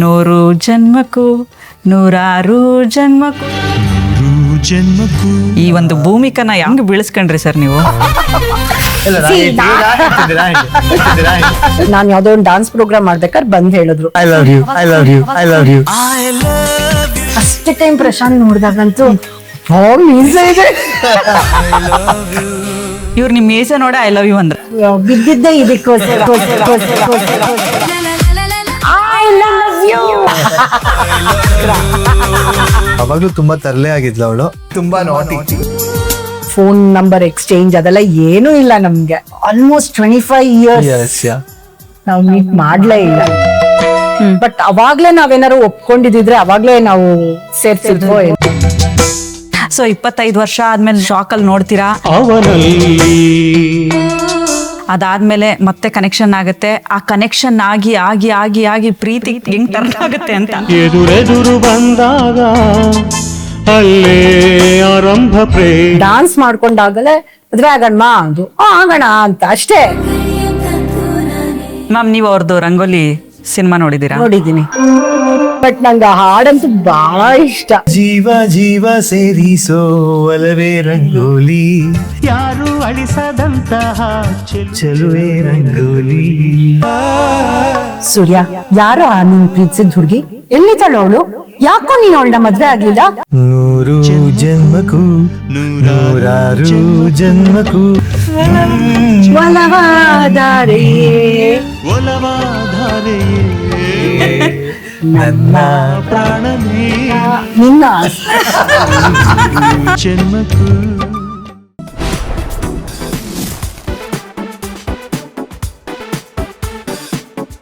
100 ಜನ್ಮಕ್ಕೂ 106 ಜನ್ಮಕ್ಕೂ. ಈ ಒಂದು ಭೂಮಿಕನ ಹೆಂಗ್ ಬೀಳಿಸ್ಕೊಂಡ್ರಿ ಸರ್ ನೀವು? ನಾನ್ ಯಾವ್ದೋ ಒಂದು ಡಾನ್ಸ್ ಪ್ರೋಗ್ರಾಮ್ ಮಾಡ್ಬೇಕಾದ್ರೆ ಬಂದ್ ಹೇಳಿದ್ರು I love you, I love you, I love you. First time Prashant ನೋಡಿದಾಗಂತೂ ಮೀಸ ಇದೆ. ಇವ್ರು ನಿಮ್ ಮೀಸ ನೋಡ ಐ ಲವ್ ಯು ಅಂದ್ರೆ ಬಿದ್ದಿದ್ದೆ ಇದಕ್ಕೋಸ್ಕರ. I love you. ಅವಾಗ್ಲೂ ತುಂಬಾ ತರಲೆ ಆಗಿದ್ಲು ಅವಳು, ತುಂಬಾ ನಾಟಿ. ಫೋನ್ ನಂಬರ್ ಎಕ್ಸ್ಚೇಂಜ್ ಅದೆಲ್ಲ ಏನೂ ಇಲ್ಲ ನಮ್ಗೆ. ಆಲ್ಮೋಸ್ಟ್ 25 years ನಾವು ಮೀಟ್ ಮಾಡ್ಲೇ ಇಲ್ಲ. ಬಟ್ ಅವಾಗ್ಲೇ ನಾವೇನಾರು ಒಪ್ಕೊಂಡಿದ್ರೆ ಅವಾಗ್ಲೇ ನಾವು ಸೇರ್ಸಿದ್ವೋ. ಸೊ 25 ವರ್ಷ ಆದ್ಮೇಲೆ ಶಾಕ್ ಅಲ್ಲಿ ನೋಡ್ತೀರಾ, ಅದಾದ್ಮೇಲೆ ಮತ್ತೆ ಕನೆಕ್ಷನ್ ಆಗುತ್ತೆ. ಆ ಕನೆಕ್ಷನ್ ಆಗಿ ಆಗಿ ಆಗಿ ಆಗಿ ಪ್ರೀತಿ ಹೆಂಗ್ ಟರ್ನ್ ಆಗುತ್ತೆ ಅಂತ. ಎದುರೆದುರು ಬಂದಾಗ ಅಲ್ಲೇ ಆರಂಭ ಪ್ರೇಮ. ಡಾನ್ಸ್ ಮಾಡ್ಕೊಂಡಾಗಲೇ ಮದ್ವೆ ಆಗೋಣ ಅಂದು ಆಗೋಣ ಅಂತ ಅಷ್ಟೇ. ಮ್ಯಾಮ್ ನೀವು ಅವ್ರದ್ದು ರಂಗೋಲಿ ಸಿನಿಮಾ ನೋಡಿದೀರಾ? ನೋಡಿದೀನಿ. ಬಟ್ ನಂಗೆ ಆ ಹಾಡಂತೂ ಬಹಳ ಇಷ್ಟ. ಜೀವ ಜೀವ ಸೇರಿಸೋ ಒಲವೇ ರಂಗೋಲಿ, ಯಾರು ಅಳಿಸದಂತಹ ಚೆಲುವೆ ರಂಗೋಲಿ. ಸೂರ್ಯ, ಯಾರೋ ನೀನ್ ಪ್ರೀತಿಸಿದ ಹುಡುಗಿ ಎಲ್ಲಿದ್ದಾಳು ಅವಳು? ಯಾಕೋ ನೀನ್ ಅವಳನ್ನ ಮದ್ವೆ ಆಗ್ಲಿಲ್ಲ? 100 ಜನ್ಮಕ್ಕೂ 106 ಜನ್ಮಕ್ಕೂ ಒಲವಾದರೆ ಒಲವಾಧಾರೆ ನನ್ನ ಪ್ರಾಣನೇ ನಿನ್ನ ಜನ್ಮಕ್ಕೂ